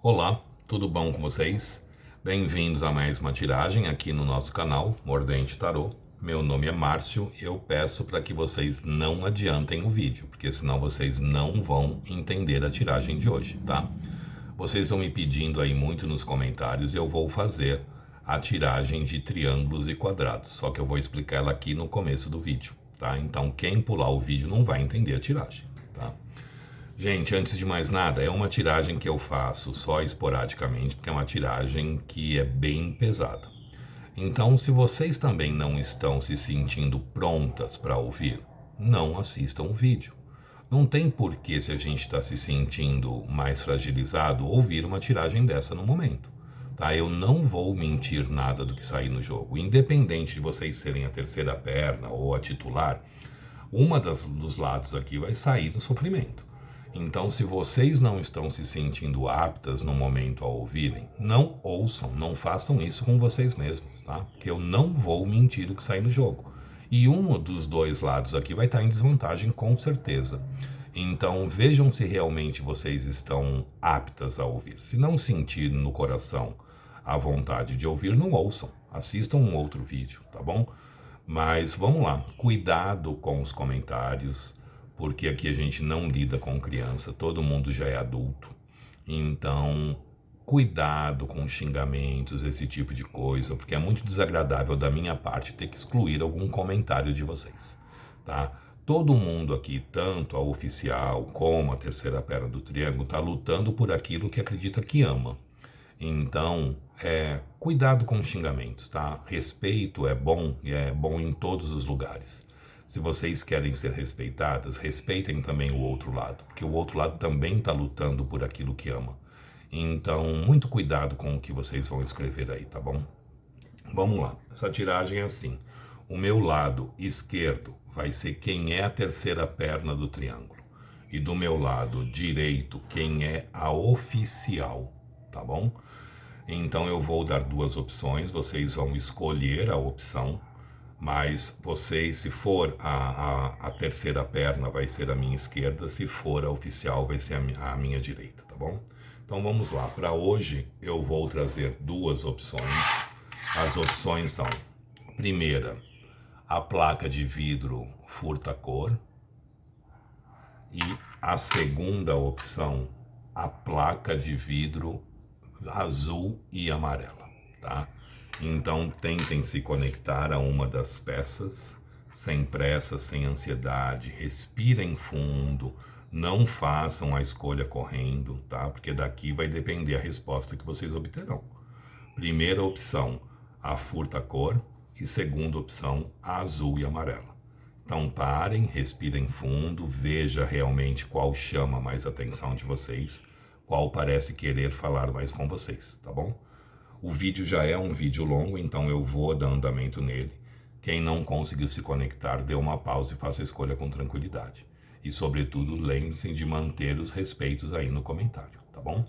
Olá, tudo bom com vocês? Bem-vindos a mais uma tiragem aqui no nosso canal Mordente Tarô. Meu nome é Márcio e eu peço para que vocês não adiantem o vídeo, porque senão vocês não vão entender a tiragem de hoje, tá? Vocês estão me pedindo aí muito nos comentários e eu vou fazer a tiragem de triângulos e quadrados, só que eu vou explicar ela aqui no começo do vídeo, tá? Então quem pular o vídeo não vai entender a tiragem, tá? Gente, antes de mais nada, é uma tiragem que eu faço só esporadicamente, porque é uma tiragem que é bem pesada. Então, se vocês também não estão se sentindo prontas para ouvir, não assistam o vídeo. Não tem porquê, se a gente está se sentindo mais fragilizado, ouvir uma tiragem dessa no momento. Tá? Eu não vou mentir nada do que sair no jogo. Independente de vocês serem a terceira perna ou a titular, dos lados aqui vai sair do sofrimento. Então, se vocês não estão se sentindo aptas no momento a ouvirem, não ouçam, não façam isso com vocês mesmos, tá? Porque eu não vou mentir o que sai no jogo. E um dos dois lados aqui vai estar em desvantagem com certeza. Então, vejam se realmente vocês estão aptas a ouvir. Se não sentir no coração a vontade de ouvir, não ouçam. Assistam um outro vídeo, tá bom? Mas vamos lá, cuidado com os comentários, porque aqui a gente não lida com criança, todo mundo já é adulto. Então, cuidado com xingamentos, esse tipo de coisa, porque é muito desagradável da minha parte ter que excluir algum comentário de vocês, tá? Todo mundo aqui, tanto a oficial como a terceira perna do triângulo, está lutando por aquilo que acredita que ama. Então, cuidado com os xingamentos, tá? Respeito é bom e é bom em todos os lugares. Se vocês querem ser respeitadas, respeitem também o outro lado, porque o outro lado também está lutando por aquilo que ama. Então, muito cuidado com o que vocês vão escrever aí, tá bom? Vamos lá, essa tiragem é assim. O meu lado esquerdo vai ser quem é a terceira perna do triângulo. E do meu lado direito, quem é a oficial, tá bom? Então eu vou dar duas opções, vocês vão escolher a opção, mas vocês, se for a terceira perna, vai ser a minha esquerda, se for a oficial, vai ser a minha direita, tá bom? Então vamos lá, para hoje eu vou trazer duas opções. As opções são, primeira, a placa de vidro furta-cor, e a segunda opção, a placa de vidro azul e amarela, tá? Então tentem se conectar a uma das peças, sem pressa, sem ansiedade, respirem fundo, não façam a escolha correndo, tá? Porque daqui vai depender a resposta que vocês obterão. Primeira opção, a furta-cor, e segunda opção, a azul e amarela. Então parem, respirem fundo, veja realmente qual chama mais atenção de vocês, qual parece querer falar mais com vocês, tá bom? O vídeo já é um vídeo longo, então eu vou dar andamento nele. Quem não conseguiu se conectar, dê uma pausa e faça a escolha com tranquilidade. E, sobretudo, lembre-se de manter os respeitos aí no comentário, tá bom?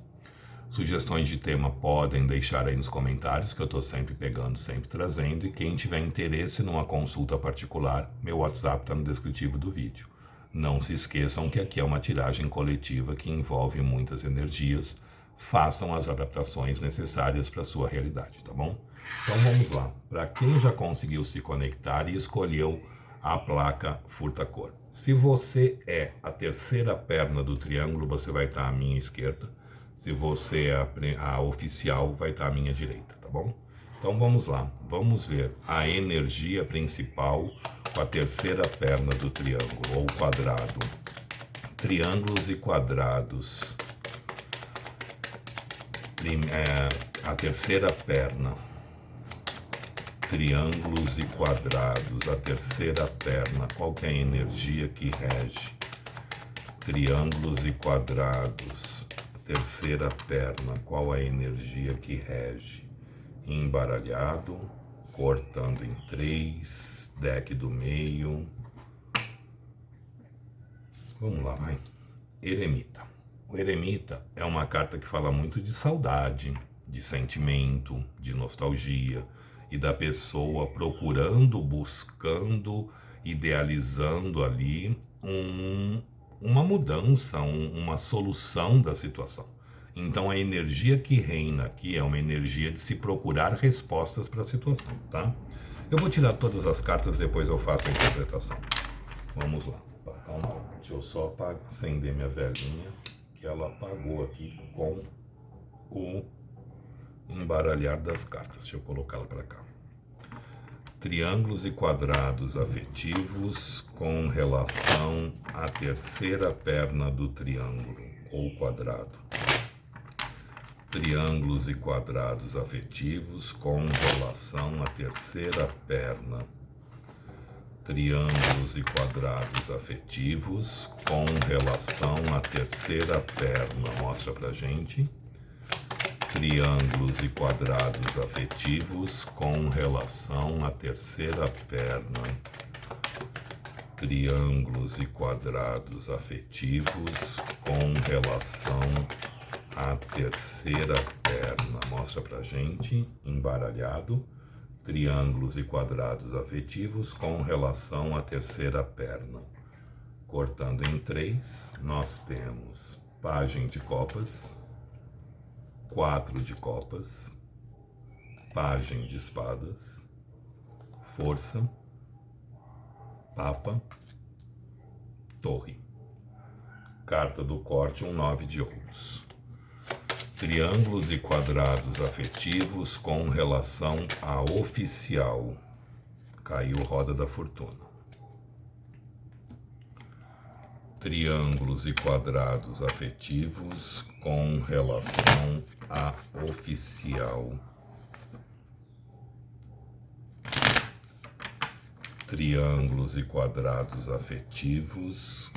Sugestões de tema podem deixar aí nos comentários, que eu estou sempre pegando, sempre trazendo. E quem tiver interesse numa consulta particular, meu WhatsApp está no descritivo do vídeo. Não se esqueçam que aqui é uma tiragem coletiva que envolve muitas energias. Façam as adaptações necessárias para a sua realidade, tá bom? Então vamos lá. Para quem já conseguiu se conectar e escolheu a placa furta-cor. Se você é a terceira perna do triângulo, você vai estar à minha esquerda. Se você é a oficial, vai estar à minha direita, tá bom? Então vamos lá, vamos ver a energia principal com a terceira perna do triângulo, ou quadrado. Triângulos e quadrados. A terceira perna. Triângulos e quadrados, a terceira perna. Qual que é a energia que rege? Triângulos e quadrados. Terceira perna, qual é a energia que rege? Embaralhado, cortando em 3, deck do meio. Vamos lá, vai. Eremita. O Eremita é uma carta que fala muito de saudade, de sentimento, de nostalgia, e da pessoa procurando, buscando, idealizando ali uma mudança, uma solução da situação. Então a energia que reina aqui é uma energia de se procurar respostas para a situação, tá? Eu vou tirar todas as cartas, depois eu faço a interpretação. Vamos lá. Opa, calma, deixa eu só acender minha velhinha, que ela apagou aqui com o embaralhar das cartas. Deixa eu colocá-la para cá. Triângulos e quadrados afetivos com relação à terceira perna do triângulo ou quadrado. Triângulos e quadrados afetivos com relação à terceira perna. Triângulos e quadrados afetivos com relação à terceira perna. Mostra pra gente. Triângulos e quadrados afetivos com relação à terceira perna. Triângulos e quadrados afetivos com relação à terceira perna. Mostra pra gente, embaralhado. Triângulos e quadrados afetivos com relação à terceira perna. Cortando em 3, nós temos pajem de copas, 4 de copas, pajem de espadas, força, papa, torre. Carta do corte, 9 de ouros. Triângulos e quadrados afetivos com relação a oficial. Caiu roda da fortuna. Triângulos e quadrados afetivos com relação a oficial. Triângulos e quadrados afetivos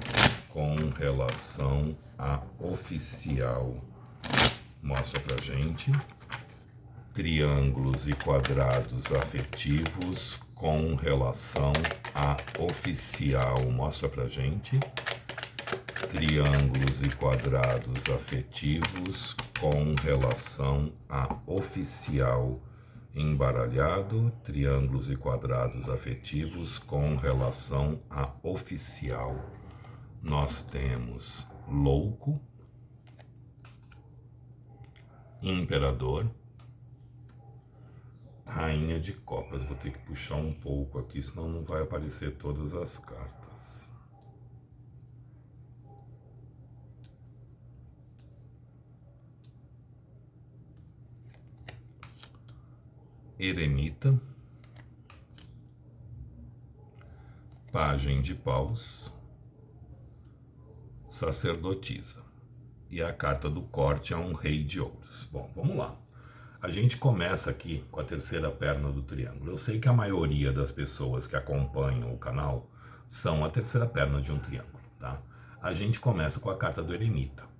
com relação a oficial. Mostra pra gente. Triângulos e quadrados afetivos com relação a oficial. Mostra pra gente. Triângulos e quadrados afetivos com relação a oficial. Embaralhado. Triângulos e quadrados afetivos com relação a oficial. Nós temos louco, imperador, rainha de copas. Vou ter que puxar um pouco aqui, senão não vai aparecer todas as cartas. Eremita, pajem de paus, sacerdotisa. E a carta do corte é um rei de ouros. Bom, vamos lá. A gente começa aqui com a terceira perna do triângulo. Eu sei que a maioria das pessoas que acompanham o canal são a terceira perna de um triângulo, tá? A gente começa com a carta do eremita.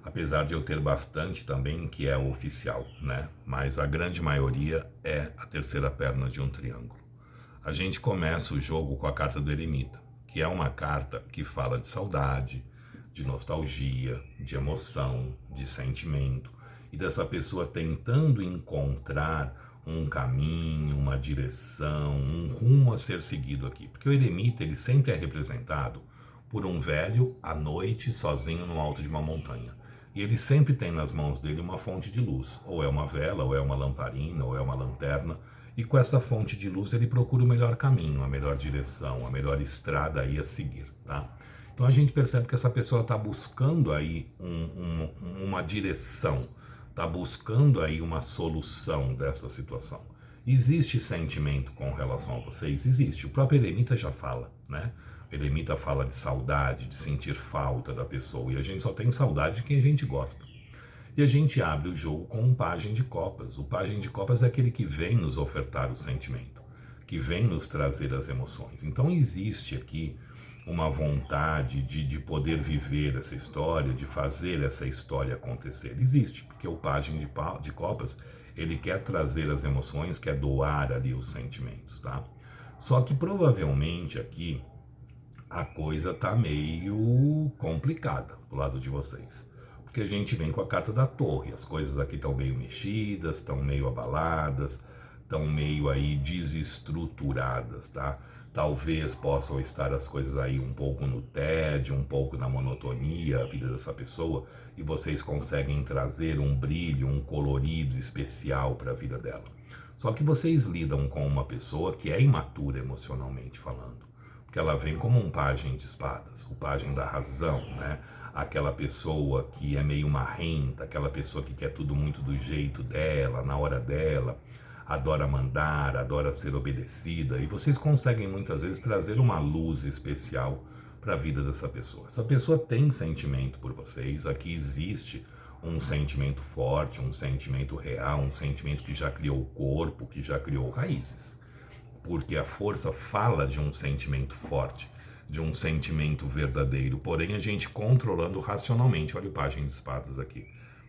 Apesar de eu ter bastante também que é o oficial, né? Mas a grande maioria é a terceira perna de um triângulo. A gente começa o jogo com a carta do eremita, que é uma carta que fala de saudade, de nostalgia, de emoção, de sentimento, e dessa pessoa tentando encontrar um caminho, uma direção, um rumo a ser seguido aqui. Porque o eremita, ele sempre é representado por um velho à noite sozinho no alto de uma montanha. E ele sempre tem nas mãos dele uma fonte de luz, ou é uma vela, ou é uma lamparina, ou é uma lanterna, e com essa fonte de luz ele procura o melhor caminho, a melhor direção, a melhor estrada aí a seguir, tá? Então a gente percebe que essa pessoa está buscando aí uma direção, está buscando aí uma solução dessa situação. Existe sentimento com relação a vocês? Existe. O próprio eremita já fala, né? O eremita fala de saudade, de sentir falta da pessoa, e a gente só tem saudade de quem a gente gosta. E a gente abre o jogo com um pajem de copas. O pajem de copas é aquele que vem nos ofertar o sentimento, que vem nos trazer as emoções. Então existe aqui uma vontade de poder viver essa história, de fazer essa história acontecer. Existe, porque o pajem de copas, ele quer trazer as emoções, quer doar ali os sentimentos, tá? Só que provavelmente aqui a coisa tá meio complicada pro lado de vocês. Porque a gente vem com a carta da torre, as coisas aqui estão meio mexidas, estão meio abaladas, estão meio aí desestruturadas, tá? Talvez possam estar as coisas aí um pouco no tédio, um pouco na monotonia, a vida dessa pessoa, e vocês conseguem trazer um brilho, um colorido especial para a vida dela. Só que vocês lidam com uma pessoa que é imatura emocionalmente falando, porque ela vem como um pajem de espadas, o pajem da razão, né? Aquela pessoa que é meio marrenta, aquela pessoa que quer tudo muito do jeito dela, na hora dela, adora mandar, adora ser obedecida, e vocês conseguem muitas vezes trazer uma luz especial para a vida dessa pessoa. Essa pessoa tem sentimento por vocês, aqui existe um sentimento forte, um sentimento real, um sentimento que já criou corpo, que já criou raízes. Porque a força fala de um sentimento forte, de um sentimento verdadeiro, porém a gente controlando racionalmente, olha o pajem de espadas aqui,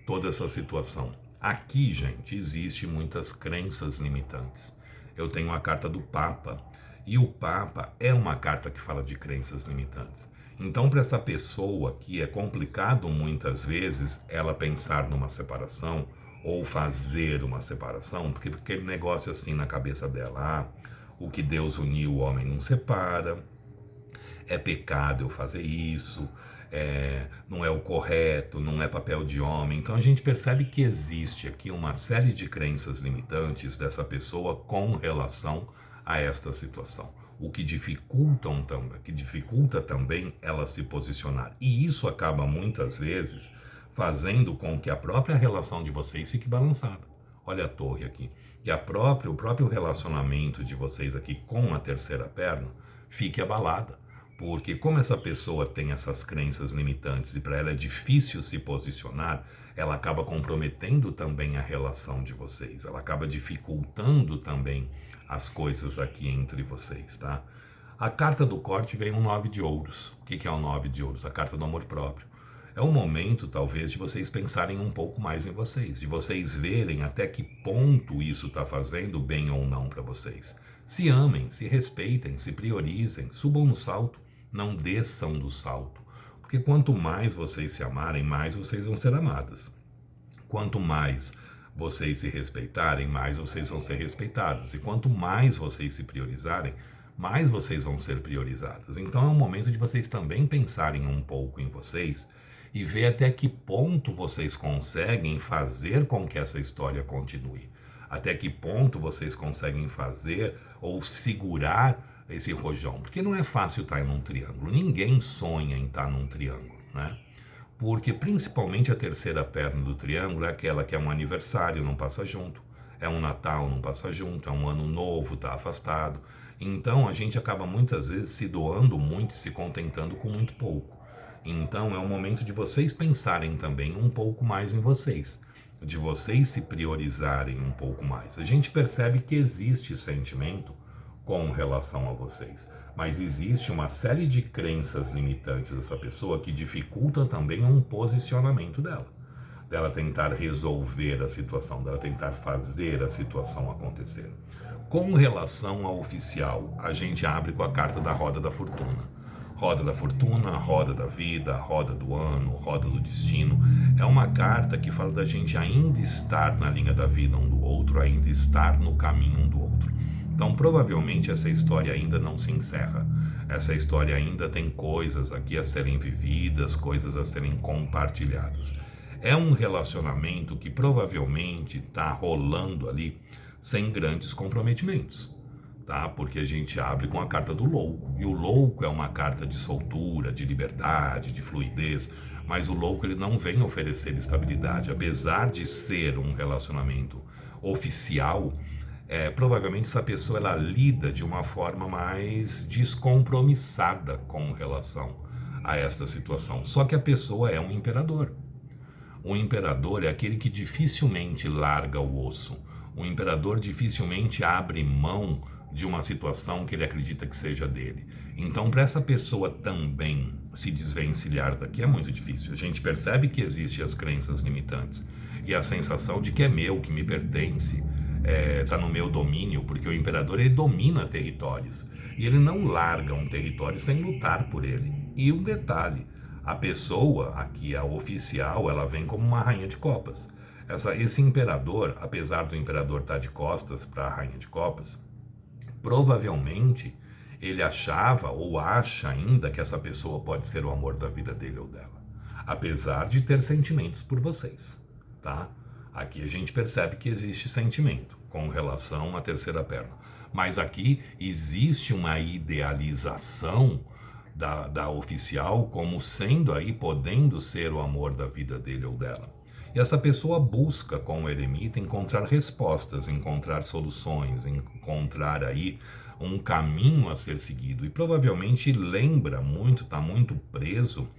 toda essa situação. Aqui, gente, existe muitas crenças limitantes. Eu tenho a carta do Papa, e o Papa é uma carta que fala de crenças limitantes. Então, para essa pessoa que é complicado muitas vezes ela pensar numa separação ou fazer uma separação, porque aquele negócio assim na cabeça dela, o que Deus uniu, o homem não separa, é pecado eu fazer isso, não é o correto, não é papel de homem. Então a gente percebe que existe aqui uma série de crenças limitantes dessa pessoa com relação a esta situação, o que dificulta também ela se posicionar. E isso acaba muitas vezes fazendo com que a própria relação de vocês fique balançada. Olha a torre aqui. Que o próprio relacionamento de vocês aqui com a terceira perna fique abalada. Porque como essa pessoa tem essas crenças limitantes e para ela é difícil se posicionar, ela acaba comprometendo também a relação de vocês. Ela acaba dificultando também as coisas aqui entre vocês, tá? A carta do corte vem um 9 de ouros. O que é o 9 de ouros? A carta do amor próprio. É o momento, talvez, de vocês pensarem um pouco mais em vocês, de vocês verem até que ponto isso está fazendo bem ou não para vocês. Se amem, se respeitem, se priorizem, subam no salto, não desçam do salto. Porque quanto mais vocês se amarem, mais vocês vão ser amadas. Quanto mais vocês se respeitarem, mais vocês vão ser respeitadas. E quanto mais vocês se priorizarem, mais vocês vão ser priorizadas. Então é um momento de vocês também pensarem um pouco em vocês e ver até que ponto vocês conseguem fazer com que essa história continue. Até que ponto vocês conseguem fazer ou segurar esse rojão. Porque não é fácil estar em um triângulo. Ninguém sonha em estar num triângulo, né? Porque principalmente a terceira perna do triângulo é aquela que é um aniversário, não passa junto. É um Natal, não passa junto. É um ano novo, está afastado. Então a gente acaba muitas vezes se doando muito e se contentando com muito pouco. Então é um momento de vocês pensarem também um pouco mais em vocês, de vocês se priorizarem um pouco mais. A gente percebe que existe sentimento com relação a vocês, mas existe uma série de crenças limitantes dessa pessoa que dificulta também um posicionamento dela tentar resolver a situação, dela tentar fazer a situação acontecer. Com relação ao oficial, a gente abre com a carta da roda da fortuna. Roda da fortuna, roda da vida, roda do ano, roda do destino. É uma carta que fala da gente ainda estar na linha da vida um do outro, ainda estar no caminho um do outro. Então, provavelmente, essa história ainda não se encerra. Essa história ainda tem coisas aqui a serem vividas, coisas a serem compartilhadas. É um relacionamento que provavelmente está rolando ali sem grandes comprometimentos. Tá? Porque a gente abre com a carta do louco, e o louco é uma carta de soltura, de liberdade, de fluidez, mas o louco ele não vem oferecer estabilidade, apesar de ser um relacionamento oficial, provavelmente essa pessoa ela lida de uma forma mais descompromissada com relação a esta situação, só que a pessoa é um imperador. O imperador é aquele que dificilmente larga o osso, o imperador dificilmente abre mão de uma situação que ele acredita que seja dele. Então, para essa pessoa também se desvencilhar daqui é muito difícil. A gente percebe que existem as crenças limitantes e a sensação de que é meu, que me pertence, está no meu domínio, porque o imperador ele domina territórios e ele não larga um território sem lutar por ele. E um detalhe, a pessoa aqui, a oficial, ela vem como uma rainha de copas. Esse imperador, apesar do imperador estar de costas para a rainha de copas, provavelmente Ele achava ou acha ainda que essa pessoa pode ser o amor da vida dele ou dela, apesar de ter sentimentos por vocês, tá? Aqui a gente percebe que existe sentimento com relação à terceira perna, mas aqui existe uma idealização da oficial como sendo aí, podendo ser o amor da vida dele ou dela. E essa pessoa busca com o eremita encontrar respostas, encontrar soluções, encontrar aí um caminho a ser seguido. E provavelmente lembra muito, está muito preso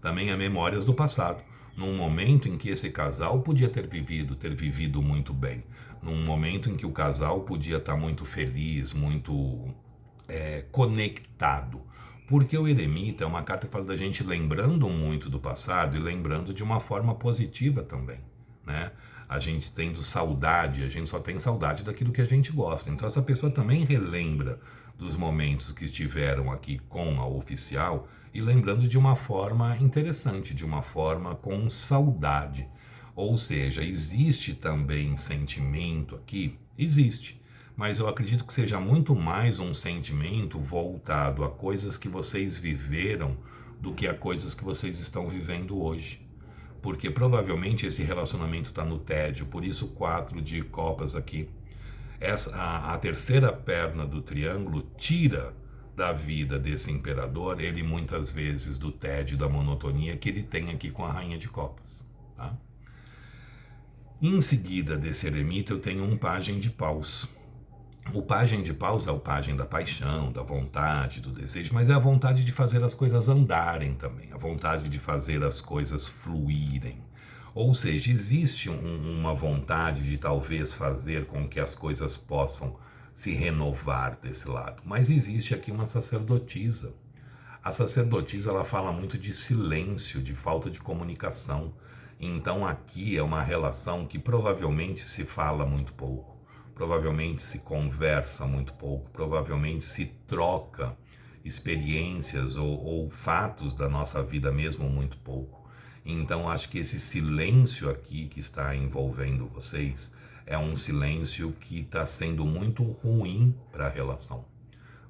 também a memórias do passado. Num momento em que esse casal podia ter vivido muito bem. Num momento em que o casal podia estar muito feliz, muito conectado. Porque o eremita é uma carta que fala da gente lembrando muito do passado e lembrando de uma forma positiva também, né? A gente tendo saudade, a gente só tem saudade daquilo que a gente gosta. Então essa pessoa também relembra dos momentos que estiveram aqui com a oficial e lembrando de uma forma interessante, de uma forma com saudade. Ou seja, existe também sentimento aqui? Existe. Mas eu acredito que seja muito mais um sentimento voltado a coisas que vocês viveram do que a coisas que vocês estão vivendo hoje. Porque provavelmente esse relacionamento está no tédio, por isso 4 de copas aqui. A terceira perna do triângulo tira da vida desse imperador, ele muitas vezes do tédio, da monotonia que ele tem aqui com a rainha de copas. Tá? Em seguida desse eremita eu tenho um pajem de paus. O pajem de paus é o pajem da paixão, da vontade, do desejo, mas é a vontade de fazer as coisas andarem também, a vontade de fazer as coisas fluírem. Ou seja, existe uma vontade de talvez fazer com que as coisas possam se renovar desse lado, mas existe aqui uma sacerdotisa. A sacerdotisa, ela fala muito de silêncio, de falta de comunicação. Então aqui é uma relação que provavelmente se fala muito pouco. Provavelmente se conversa muito pouco, provavelmente se troca experiências ou fatos da nossa vida mesmo muito pouco. Então acho que esse silêncio aqui que está envolvendo vocês é um silêncio que está sendo muito ruim para a relação.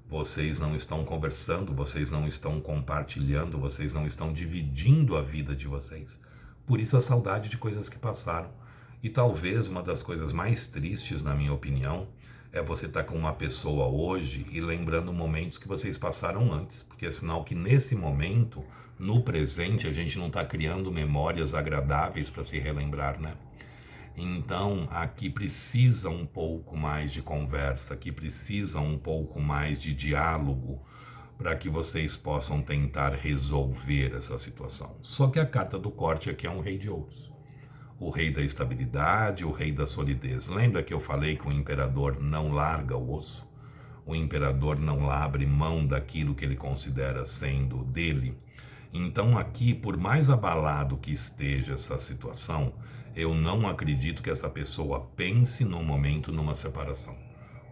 Vocês não estão conversando, vocês não estão compartilhando, vocês não estão dividindo a vida de vocês. Por isso a saudade de coisas que passaram. E talvez uma das coisas mais tristes, na minha opinião, é você estar com uma pessoa hoje e lembrando momentos que vocês passaram antes. Porque é sinal que nesse momento, no presente, a gente não está criando memórias agradáveis para se relembrar, né? Então, aqui precisa um pouco mais de conversa, aqui precisa um pouco mais de diálogo para que vocês possam tentar resolver essa situação. Só que a carta do corte aqui é um rei de ouros. O rei da estabilidade, o rei da solidez. Lembra que eu falei que o imperador não larga o osso? O imperador não abre mão daquilo que ele considera sendo dele. Então aqui, por mais abalado que esteja essa situação, eu não acredito que essa pessoa pense no momento numa separação.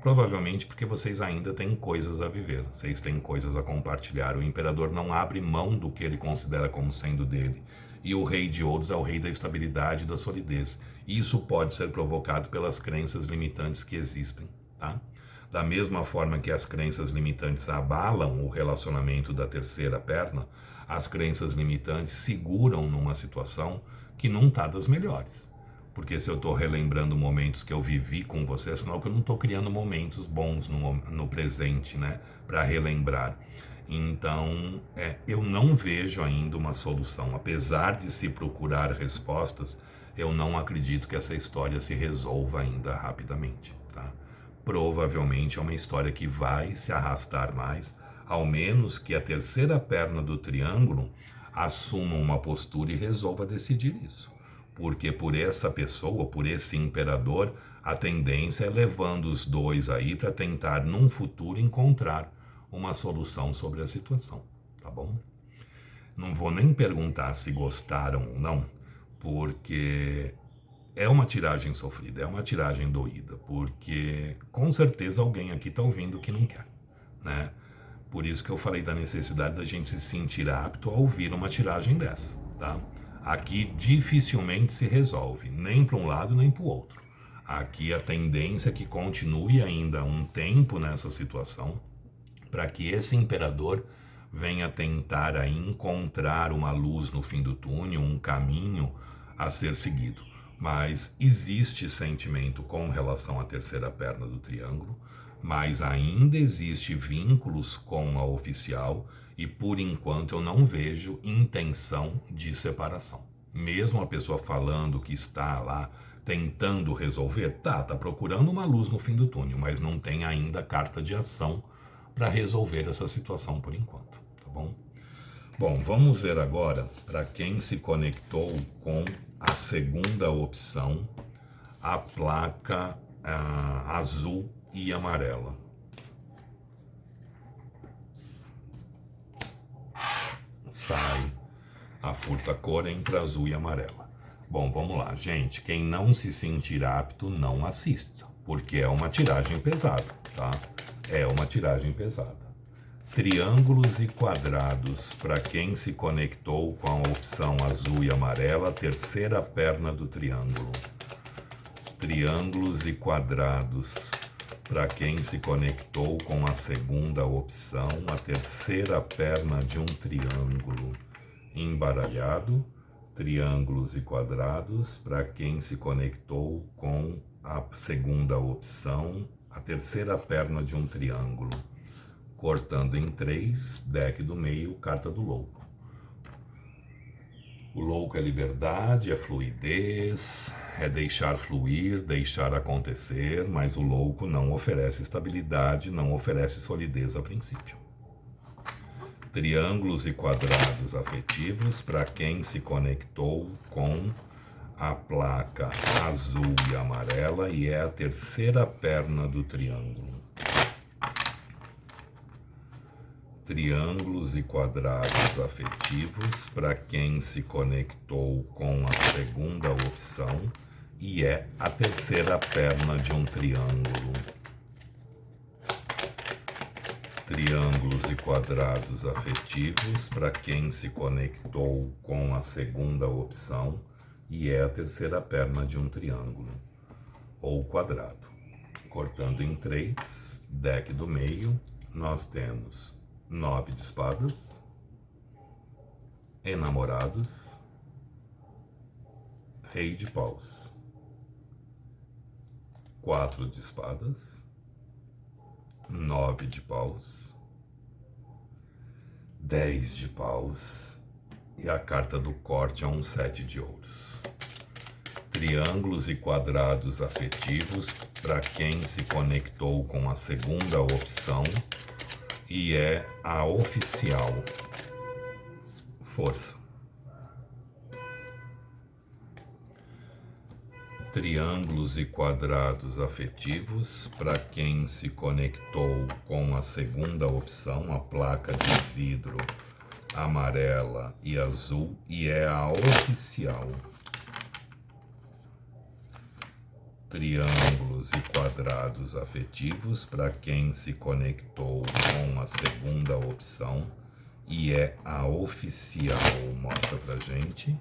Provavelmente porque vocês ainda têm coisas a viver, vocês têm coisas a compartilhar. O imperador não abre mão do que ele considera como sendo dele. E o rei de ouros é o rei da estabilidade e da solidez. Isso pode ser provocado pelas crenças limitantes que existem, tá? Da mesma forma que as crenças limitantes abalam o relacionamento da terceira perna, as crenças limitantes seguram numa situação que não está das melhores. Porque se eu estou relembrando momentos que eu vivi com você, é sinal que eu não estou criando momentos bons no presente, né? Para relembrar. Então, eu não vejo ainda uma solução. Apesar de se procurar respostas, eu não acredito que essa história se resolva ainda rapidamente, tá? Provavelmente é uma história que vai se arrastar mais, ao menos que a terceira perna do triângulo assuma uma postura e resolva decidir isso. Porque por essa pessoa, por esse imperador, a tendência é levando os dois aí para tentar, num futuro, encontrar uma solução sobre a situação, tá bom? Não vou nem perguntar se gostaram ou não, porque é uma tiragem sofrida, é uma tiragem doída, porque com certeza alguém aqui está ouvindo que não quer, né? Por isso que eu falei da necessidade da gente se sentir apto a ouvir uma tiragem dessa, tá? Aqui dificilmente se resolve, nem para um lado nem para o outro. Aqui a tendência é que continue ainda um tempo nessa situação, para que esse imperador venha tentar aí encontrar uma luz no fim do túnel, um caminho a ser seguido. Mas existe sentimento com relação à terceira perna do triângulo, mas ainda existe vínculos com a oficial e por enquanto eu não vejo intenção de separação. Mesmo a pessoa falando que está lá tentando resolver, tá procurando uma luz no fim do túnel, mas não tem ainda carta de ação para resolver essa situação por enquanto, tá bom? Bom, vamos ver agora para quem se conectou com a segunda opção, a placa azul e amarela. Sai a furta-cor entre azul e amarela. Bom, vamos lá, gente. Quem não se sentir apto, não assista, porque é uma tiragem pesada, tá? É uma tiragem pesada. Triângulos e quadrados, para quem se conectou com a opção azul e amarela, terceira perna do triângulo. Triângulos e quadrados, para quem se conectou com a segunda opção, a terceira perna de um triângulo. Embaralhado, triângulos e quadrados, para quem se conectou com a segunda opção, a terceira perna de um triângulo. Cortando em 3, deck do meio, carta do louco. O louco é liberdade, é fluidez, é deixar fluir, deixar acontecer, mas o louco não oferece estabilidade, não oferece solidez a princípio. Triângulos e quadrados afetivos, para quem se conectou com a placa azul e amarela e é a terceira perna do triângulo. Triângulos e quadrados afetivos, para quem se conectou com a segunda opção e é a terceira perna de um triângulo. Triângulos e quadrados afetivos, para quem se conectou com a segunda opção e é a terceira perna de um triângulo ou quadrado. Cortando em 3, deck do meio, nós temos 9 de espadas, enamorados, rei de paus, 4 de espadas, 9 de paus, 10 de paus e a carta do corte é um 7 de ouros. Triângulos e quadrados afetivos, para quem se conectou com a segunda opção e é a oficial, força. Triângulos e quadrados afetivos, para quem se conectou com a segunda opção, a placa de vidro amarela e azul e é a oficial. Triângulos e quadrados afetivos, para quem se conectou com a segunda opção e é a oficial, mostra pra gente.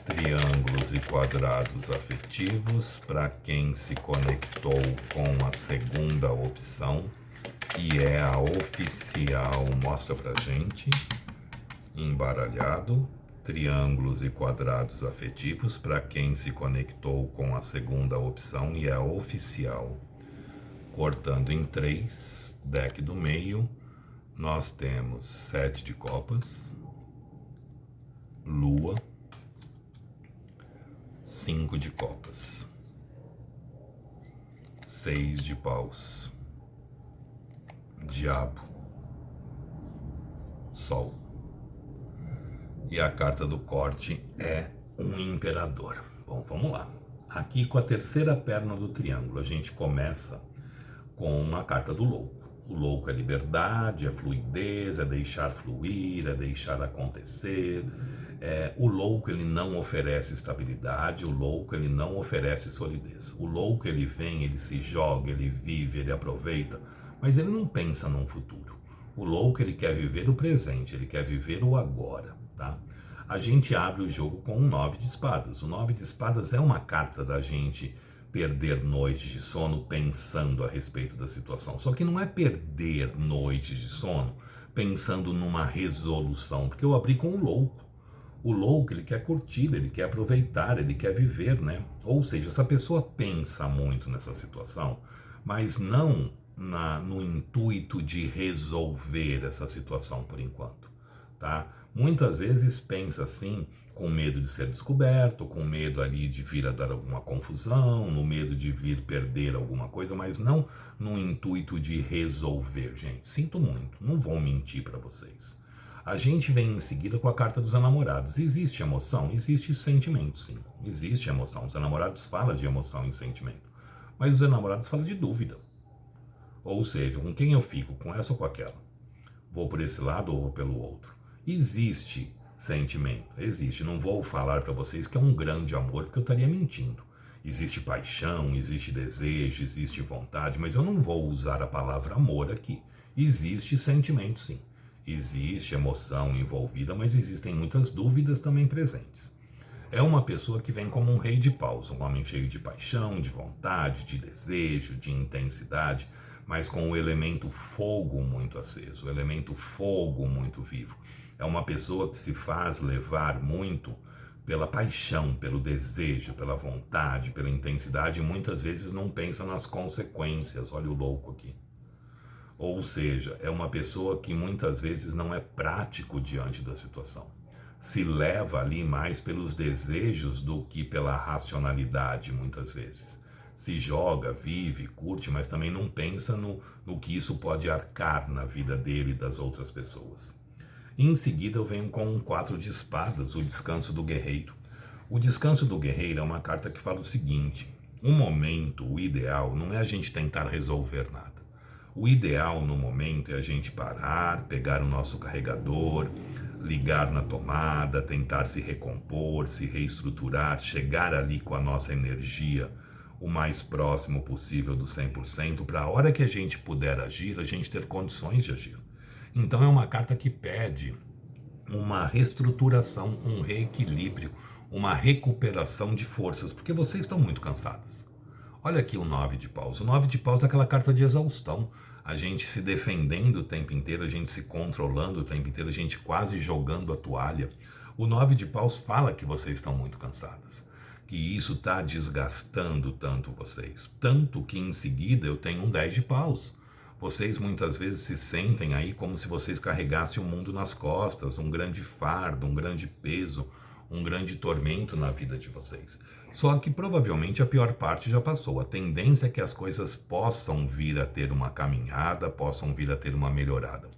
Triângulos e quadrados afetivos, para quem se conectou com a segunda opção e é a oficial, mostra pra gente. Embaralhado. Triângulos e quadrados afetivos, para quem se conectou com a segunda opção e é a oficial. Cortando em 3, deck do meio, nós temos 7 de copas, lua, 5 de copas, 6 de paus, diabo, sol. E a carta do corte é um imperador. Bom, vamos lá. Aqui com a terceira perna do triângulo, a gente começa com a carta do louco. O louco é liberdade, é fluidez, é deixar fluir, é deixar acontecer. O louco, ele não oferece estabilidade, o louco, ele não oferece solidez. O louco, ele vem, ele se joga, ele vive, ele aproveita, mas ele não pensa num futuro. O louco, ele quer viver o presente, ele quer viver o agora. Tá? A gente abre o jogo com um 9 de espadas. O 9 de espadas é uma carta da gente perder noites de sono pensando a respeito da situação. Só que não é perder noites de sono pensando numa resolução, porque eu abri com o louco. O louco, ele quer curtir, ele quer aproveitar, ele quer viver, né? Ou seja, essa pessoa pensa muito nessa situação, mas não no intuito de resolver essa situação por enquanto, tá? Muitas vezes pensa assim, com medo de ser descoberto, com medo ali de vir a dar alguma confusão, no medo de vir perder alguma coisa, mas não no intuito de resolver, gente. Sinto muito, não vou mentir para vocês. A gente vem em seguida com a carta dos enamorados. Existe emoção? Existe sentimento, sim. Existe emoção. Os enamorados falam de emoção e sentimento. Mas os enamorados falam de dúvida. Ou seja, com quem eu fico? Com essa ou com aquela? Vou por esse lado ou vou pelo outro? Existe sentimento. Existe. Não vou falar para vocês que é um grande amor, porque eu estaria mentindo. Existe paixão, existe desejo, existe vontade, mas eu não vou usar a palavra amor aqui. Existe sentimento, sim. Existe emoção envolvida, mas existem muitas dúvidas também presentes. É uma pessoa que vem como um rei de paus, um homem cheio de paixão, de vontade, de desejo, de intensidade, mas com o elemento fogo muito aceso, o elemento fogo muito vivo. É uma pessoa que se faz levar muito pela paixão, pelo desejo, pela vontade, pela intensidade, e muitas vezes não pensa nas consequências. Olha o louco aqui. Ou seja, é uma pessoa que muitas vezes não é prático diante da situação. Se leva ali mais pelos desejos do que pela racionalidade, muitas vezes. Se joga, vive, curte, mas também não pensa no que isso pode arcar na vida dele e das outras pessoas. Em seguida eu venho com um 4 de espadas, o descanso do guerreiro. O descanso do guerreiro é uma carta que fala o seguinte: o momento, o ideal, não é a gente tentar resolver nada. O ideal no momento é a gente parar, pegar o nosso carregador, ligar na tomada, tentar se recompor, se reestruturar, chegar ali com a nossa energia o mais próximo possível do 100%, para a hora que a gente puder agir, a gente ter condições de agir. Então é uma carta que pede uma reestruturação, um reequilíbrio, uma recuperação de forças, porque vocês estão muito cansadas. Olha aqui o 9 de paus. O 9 de paus é aquela carta de exaustão. A gente se defendendo o tempo inteiro, a gente se controlando o tempo inteiro, a gente quase jogando a toalha. O 9 de paus fala que vocês estão muito cansadas, que isso está desgastando tanto vocês. Tanto que em seguida eu tenho um 10 de paus. Vocês muitas vezes se sentem aí como se vocês carregassem o mundo nas costas, um grande fardo, um grande peso, um grande tormento na vida de vocês. Só que provavelmente a pior parte já passou. A tendência é que as coisas possam vir a ter uma caminhada, possam vir a ter uma melhorada.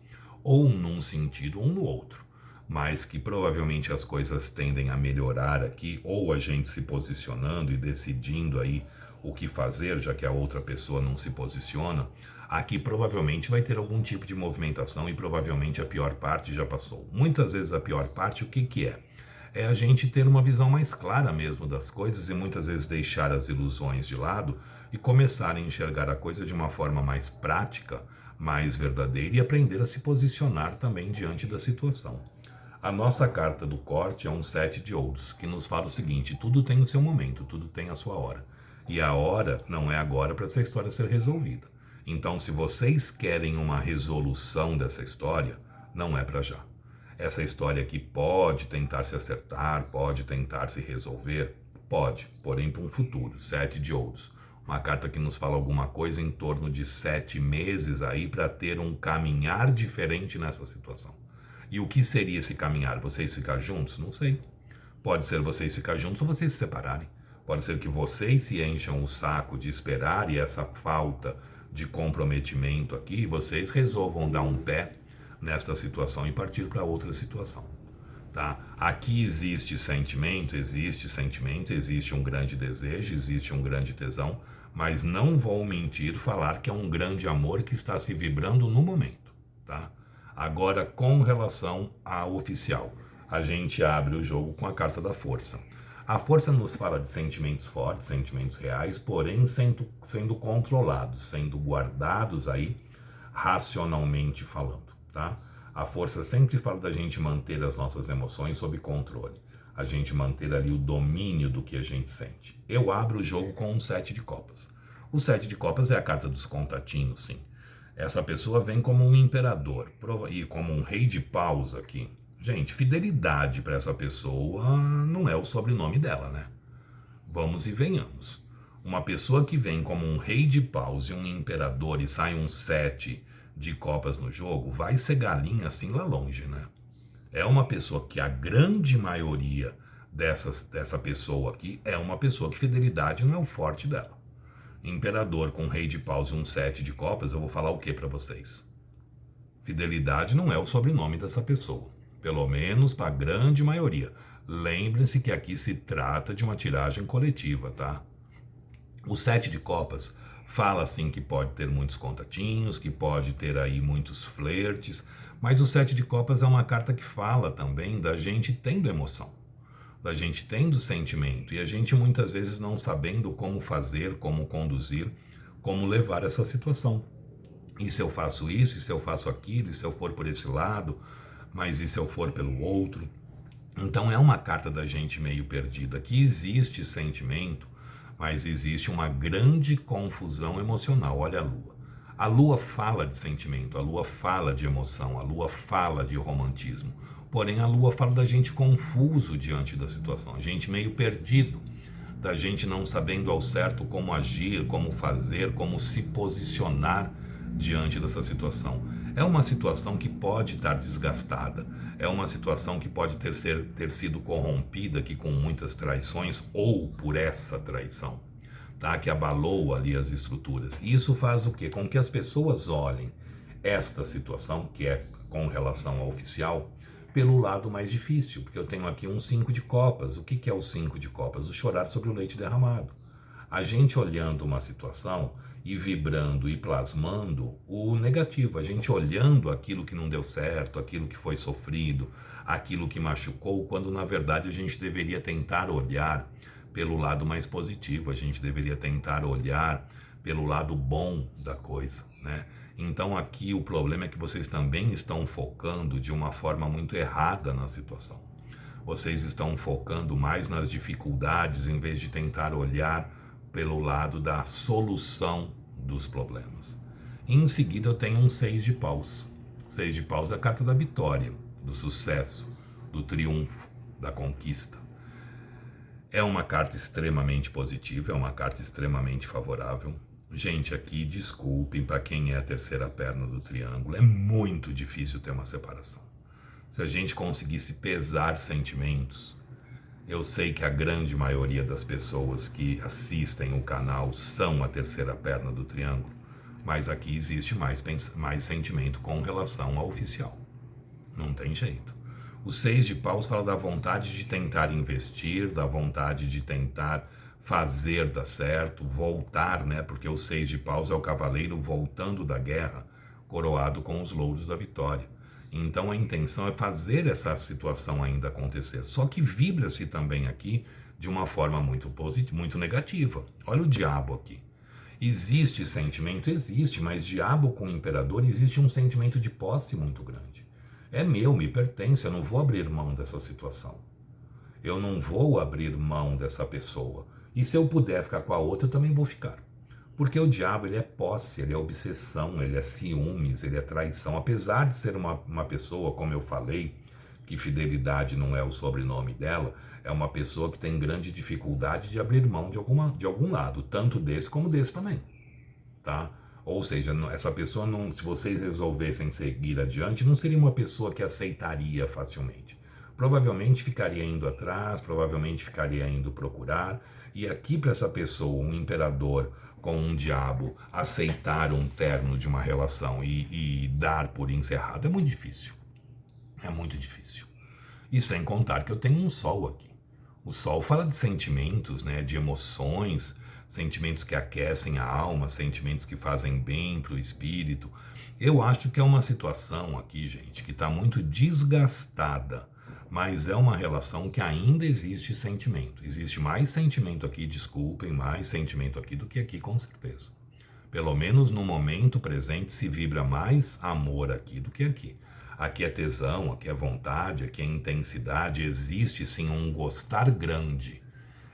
Ou num sentido ou no outro. Mas que provavelmente as coisas tendem a melhorar aqui, ou a gente se posicionando e decidindo aí o que fazer, já que a outra pessoa não se posiciona. Aqui provavelmente vai ter algum tipo de movimentação e provavelmente a pior parte já passou. Muitas vezes a pior parte, o que é? É a gente ter uma visão mais clara mesmo das coisas e muitas vezes deixar as ilusões de lado e começar a enxergar a coisa de uma forma mais prática, mais verdadeira e aprender a se posicionar também diante da situação. A nossa carta do corte é um 7 de ouros, que nos fala o seguinte: tudo tem o seu momento, tudo tem a sua hora. E a hora não é agora para essa história ser resolvida. Então, se vocês querem uma resolução dessa história, não é para já. Essa história aqui pode tentar se acertar, pode tentar se resolver, pode, porém para um futuro. 7 de ouros, uma carta que nos fala alguma coisa em torno de 7 meses aí para ter um caminhar diferente nessa situação. E o que seria esse caminhar? Vocês ficar juntos? Não sei. Pode ser vocês ficar juntos ou vocês se separarem. Pode ser que vocês se encham o saco de esperar e essa falta de comprometimento aqui, vocês resolvam dar um pé nesta situação e partir para outra situação, tá? Aqui existe sentimento, existe um grande desejo, existe um grande tesão, mas não vou mentir falar que é um grande amor que está se vibrando no momento, tá? Agora, com relação ao oficial, a gente abre o jogo com a carta da força. A força nos fala de sentimentos fortes, sentimentos reais, porém sendo controlados, sendo guardados aí racionalmente falando. Tá? A força sempre fala da gente manter as nossas emoções sob controle. a gente manter ali o domínio do que a gente sente. Eu abro o jogo com um 7 de copas. O 7 de copas é a carta dos contatinhos, sim. Essa pessoa vem como um imperador e como um rei de paus aqui. Gente, fidelidade para essa pessoa não é o sobrenome dela, né? Vamos e venhamos. Uma pessoa que vem como um rei de paus e um imperador e sai um 7 de copas no jogo, vai ser galinha assim lá longe, né? É uma pessoa que a grande maioria dessa pessoa aqui é uma pessoa que fidelidade não é o forte dela. Imperador com rei de paus e um 7 de copas, eu vou falar o que para vocês? Fidelidade não é o sobrenome dessa pessoa, pelo menos para a grande maioria. Lembrem-se que aqui se trata de uma tiragem coletiva, tá? O 7 de copas fala assim que pode ter muitos contatinhos, que pode ter aí muitos flertes, mas o 7 de copas é uma carta que fala também da gente tendo emoção, da gente tendo sentimento, e a gente muitas vezes não sabendo como fazer, como conduzir, como levar essa situação. E se eu faço isso, e se eu faço aquilo, e se eu for por esse lado, mas e se eu for pelo outro? Então é uma carta da gente meio perdida, que existe sentimento, mas existe uma grande confusão emocional. Olha a Lua. A Lua fala de sentimento, a Lua fala de emoção, a Lua fala de romantismo. Porém, a Lua fala da gente confuso diante da situação, a gente meio perdido, da gente não sabendo ao certo como agir, como fazer, como se posicionar diante dessa situação. É uma situação que pode estar desgastada, é uma situação que pode ter sido corrompida aqui com muitas traições ou por essa traição, tá? Que abalou ali as estruturas. E isso faz o quê? Com que as pessoas olhem esta situação, que é com relação ao oficial, pelo lado mais difícil, porque eu tenho aqui um 5 de copas. O que é o 5 de copas? O chorar sobre o leite derramado. A gente olhando uma situação e vibrando e plasmando o negativo, a gente olhando aquilo que não deu certo, aquilo que foi sofrido, aquilo que machucou, quando na verdade a gente deveria tentar olhar pelo lado mais positivo, a gente deveria tentar olhar pelo lado bom da coisa, né? Então aqui o problema é que vocês também estão focando de uma forma muito errada na situação. Vocês estão focando mais nas dificuldades em vez de tentar olhar pelo lado da solução dos problemas. E em seguida eu tenho um 6 de paus. 6 de paus é a carta da vitória, do sucesso, do triunfo, da conquista. É uma carta extremamente positiva, é uma carta extremamente favorável. Gente, aqui desculpem para quem é a terceira perna do triângulo, é muito difícil ter uma separação. Se a gente conseguisse pesar sentimentos, eu sei que a grande maioria das pessoas que assistem o canal são a terceira perna do triângulo, mas aqui existe mais sentimento com relação ao oficial. Não tem jeito. O 6 de paus fala da vontade de tentar investir, da vontade de tentar fazer dar certo, voltar, né? Porque o 6 de paus é o cavaleiro voltando da guerra, coroado com os louros da vitória. Então a intenção é fazer essa situação ainda acontecer. Só que vibra-se também aqui de uma forma muito positiva, muito negativa. Olha o diabo aqui. Existe sentimento? Existe, mas diabo com imperador existe um sentimento de posse muito grande. É meu, me pertence, eu não vou abrir mão dessa situação. Eu não vou abrir mão dessa pessoa. E se eu puder ficar com a outra, eu também vou ficar. Porque o diabo, ele é posse, ele é obsessão, ele é ciúmes, ele é traição. Apesar de ser uma pessoa, como eu falei, que fidelidade não é o sobrenome dela, é uma pessoa que tem grande dificuldade de abrir mão de algum lado, tanto desse como desse também, tá? Ou seja, essa pessoa, não, se vocês resolvessem seguir adiante, não seria uma pessoa que aceitaria facilmente. Provavelmente ficaria indo atrás, provavelmente ficaria indo procurar, e aqui para essa pessoa, um imperador com um diabo, aceitar um término de uma relação e dar por encerrado é muito difícil. É muito difícil. E sem contar que eu tenho um sol aqui. O sol fala de sentimentos, né, de emoções, sentimentos que aquecem a alma, sentimentos que fazem bem para o espírito. Eu acho que é uma situação aqui, gente, que está muito desgastada, mas é uma relação que ainda existe sentimento. Existe mais sentimento aqui, desculpem, mais sentimento aqui do que aqui, com certeza. Pelo menos no momento presente se vibra mais amor aqui do que aqui. Aqui é tesão, aqui é vontade, aqui é intensidade, existe sim um gostar grande.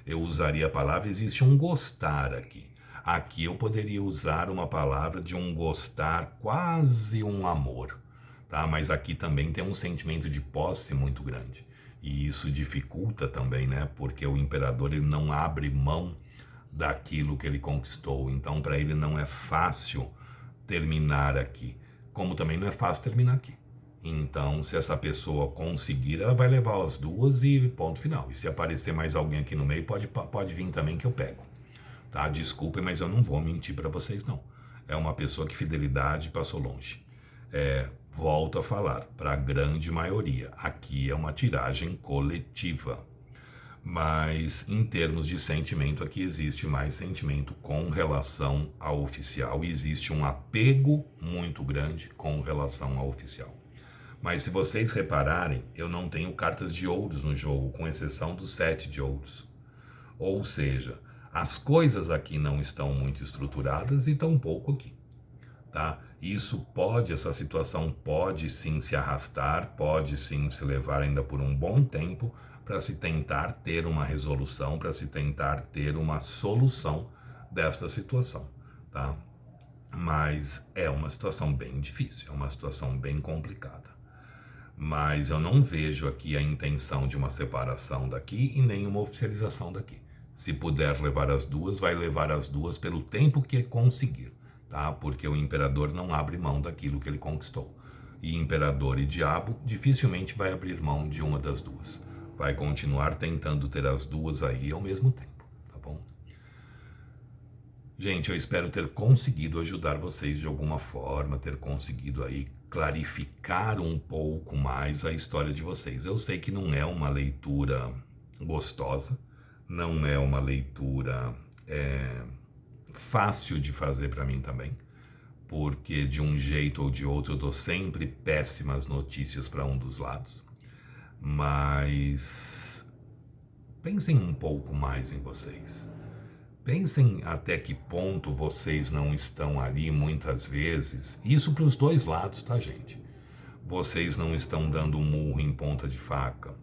Eu usaria a palavra, existe um gostar aqui. Aqui eu poderia usar uma palavra de um gostar, quase um amor, tá? Mas aqui também tem um sentimento de posse muito grande. E isso dificulta também, né? Porque o imperador ele não abre mão daquilo que ele conquistou. Então, para ele não é fácil terminar aqui, como também não é fácil terminar aqui. Então, se essa pessoa conseguir, ela vai levar as duas e ponto final. E se aparecer mais alguém aqui no meio, pode vir também que eu pego. Tá? Desculpem, mas eu não vou mentir para vocês, não. É uma pessoa que fidelidade passou longe. Volto a falar, para a grande maioria, aqui é uma tiragem coletiva. Mas em termos de sentimento, aqui existe mais sentimento com relação ao oficial e existe um apego muito grande com relação ao oficial. Mas se vocês repararem, eu não tenho cartas de ouros no jogo, com exceção do 7 de ouros. Ou seja, as coisas aqui não estão muito estruturadas e tampouco aqui, tá? Essa situação pode sim se arrastar, pode sim se levar ainda por um bom tempo para se tentar ter uma resolução, para se tentar ter uma solução desta situação, tá? Mas é uma situação bem difícil, é uma situação bem complicada. Mas eu não vejo aqui a intenção de uma separação daqui e nem uma oficialização daqui. Se puder levar as duas, vai levar as duas pelo tempo que conseguir, tá? Porque o imperador não abre mão daquilo que ele conquistou. E imperador e diabo dificilmente vai abrir mão de uma das duas. Vai continuar tentando ter as duas aí ao mesmo tempo, tá bom? Gente, eu espero ter conseguido ajudar vocês de alguma forma, ter conseguido aí clarificar um pouco mais a história de vocês. Eu sei que não é uma leitura gostosa, não é uma leitura fácil de fazer para mim também, porque de um jeito ou de outro eu dou sempre péssimas notícias para um dos lados. Mas pensem um pouco mais em vocês. Pensem até que ponto vocês não estão ali muitas vezes. Isso para os dois lados, tá, gente? Vocês não estão dando um murro em ponta de faca.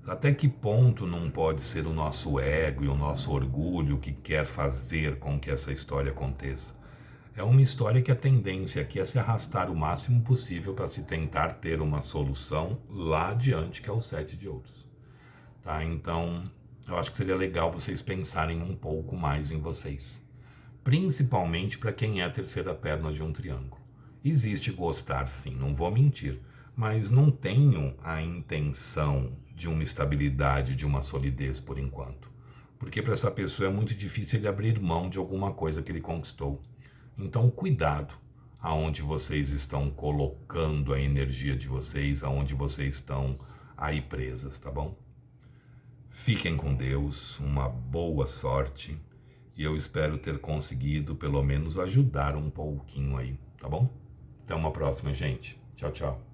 Até que ponto não pode ser o nosso ego e o nosso orgulho que quer fazer com que essa história aconteça? É uma história que a tendência aqui é se arrastar o máximo possível para se tentar ter uma solução lá adiante, que é o 7 de ouros. Tá? Então, eu acho que seria legal vocês pensarem um pouco mais em vocês. Principalmente para quem é a terceira perna de um triângulo. Existe gostar sim, não vou mentir, mas não tenho a intenção de uma estabilidade, de uma solidez por enquanto. Porque para essa pessoa é muito difícil ele abrir mão de alguma coisa que ele conquistou. Então, cuidado aonde vocês estão colocando a energia de vocês, aonde vocês estão aí presas, tá bom? Fiquem com Deus, uma boa sorte, e eu espero ter conseguido pelo menos ajudar um pouquinho aí, tá bom? Até uma próxima, gente. Tchau, tchau.